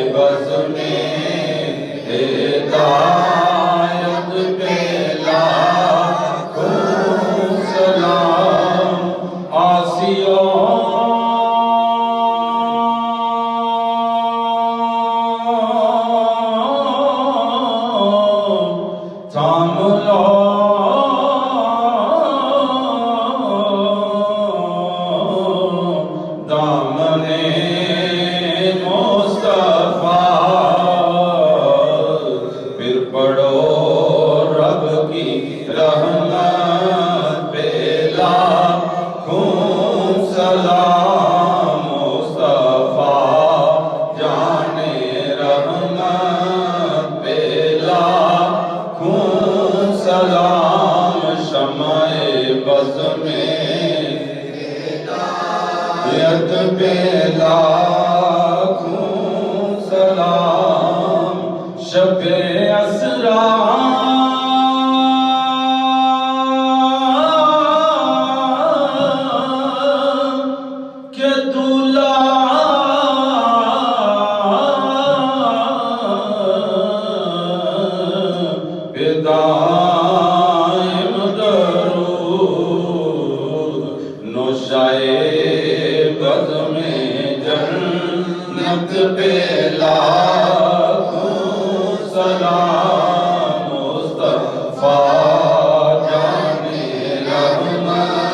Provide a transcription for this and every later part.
بز میں ہدایت پہ لاکھوں سلام آسیوں تھام لو دامنے پھر پڑھو رب کی رحمت پہ لاکھوں سلام مصطفیٰ جانے رحمت پہ لاکھوں سلام شمع بز میں ہدایت پہ لاکھوں سلام شب اسرا کہ دلہا پہ دائم درود نوشائے بز میں جنت پہ لاکھوں سلام مصطفیٰ جانے رحمت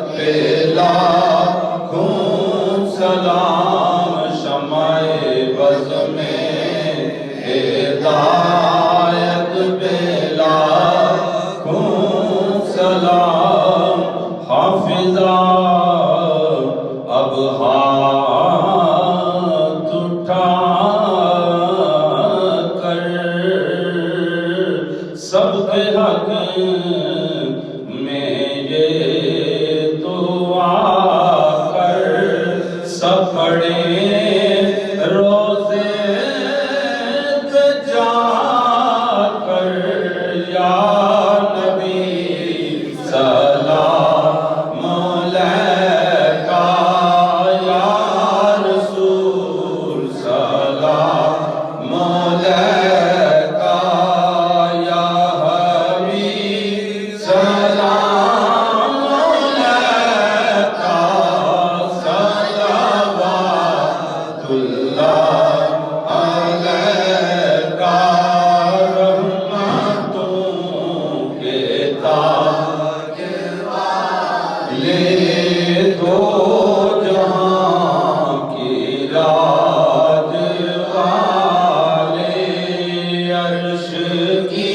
پہ لاکھوں سلام شمع بز میں ہدایت پہ لاکھوں سلام حافظہ اب ہاتھ اٹھا کر سب کے حق میں یہ دعا کر سب پڑھے روزے پہ جا کر یا نبی سلام علیکہ یا رسول سلام علیکہ یا حبیب سلام علیکہ صلوات اللہ علیکہ رحمتوں کے تاج والے دو جہاں کی راج والے عرش کی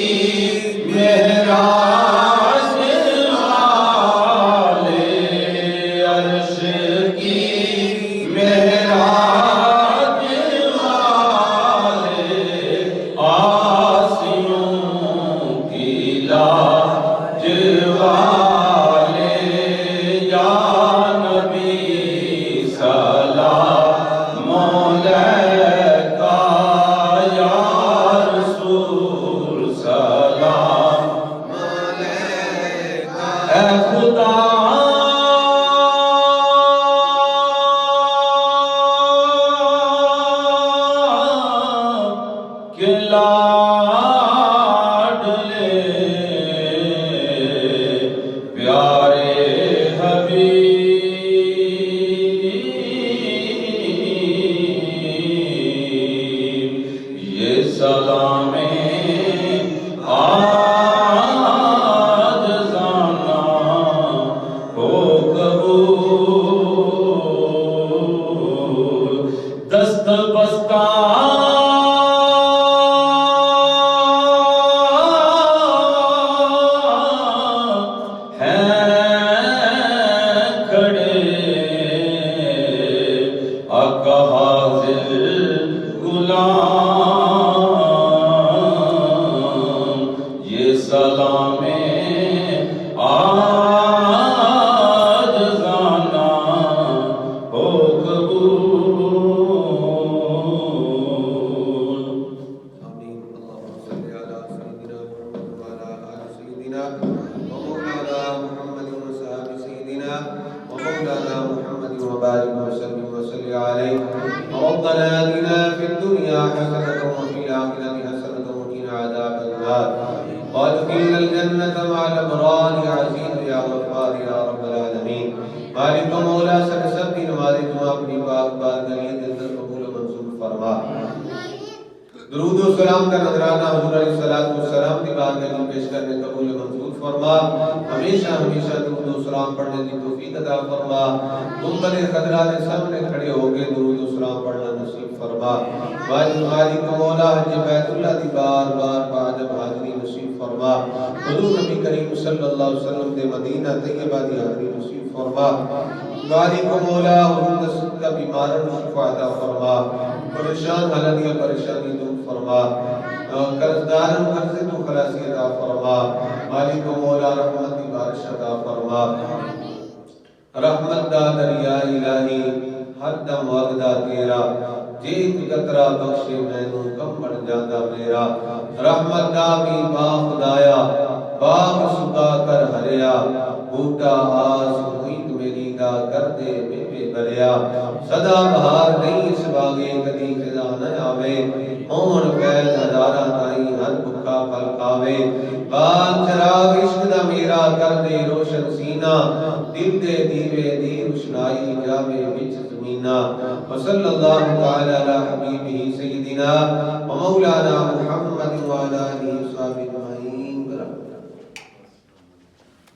معراج والے عرش کی معراج والے آسیوں کی لاج والے یا نبی سلام علیکہ یا رسول سلام علیکہ اے خدا کے لاڈلے پیارے حبیب یہ سلام عاجزانہ ہو قبول دست بستہ غلام یہ سلام عاجزانہ ہو قبول آمین اللہم صلی علی سیدنا محمد وعلی آل سیدنا ومولانا محمد وصحاب سیدنا ومولانا محمد وبارک وسلم وصلی علیہ ربنا آتنا فی الدنیا الدنيا حسنة وفي الآخرة حسنة وقنا عذاب النار وادخلنا الجنة مع الأبرار يا عزيز يا غفار يا رب العالمين مالک و مولا سب کی نماز جمعہ اپنی پاک بارگاہ کے اندر قبول و منظور فرما درود و سلام کا نذرانہ حضور علیہ الصلوۃ والسلام کی بارگاہ میں پیش کرنے قبول و منظور فرما ہمیشہ ہمیشہ درود و سلام پڑھنے کی توفیق عطا فرما گنبد خضرا کے سامنے کھڑے ہو کے درود و سلام پڑھنا نصیب فرما مالک و مولا حج بیت اللہ دی بار بار واجب حاضری نصیب فرما حضور نبی کریم صلی اللہ علیہ وسلم دے مدینہ طیبہ دی حاضری نصیب فرما مالک و مولا حضور کا بیمارن شفا عطا فرما پریشان حالت یا پریشانی دور فرما قرضدارن قرض تو خلاصی عطا فرما مالک و مولا رحمت کی بارش عطا فرما رحمت دا دریا الہی ہر دم وعدہ تیرا جیت قطرہ بخشے مینوں کم بڑھ جاتا میرا رحمت دا بھی با خدایا باغ سکا کر ہریا بوٹا آس محیط میری دا کر دے بے بریا صدا بہار نہیں اس باغے کدی خدا نہ آوے ہون فیض ہزارہ تائی ہر بھکا پل کھاوے بال چراغ عشق دا میرا کر دے روشن سینہ دل دے دیوے دی روشنائی جاوے بچ زمینہ وصلی اللہ تعالی علی حبیبہ سیدنا و مولانا محمد و علی آلہ وصحبہ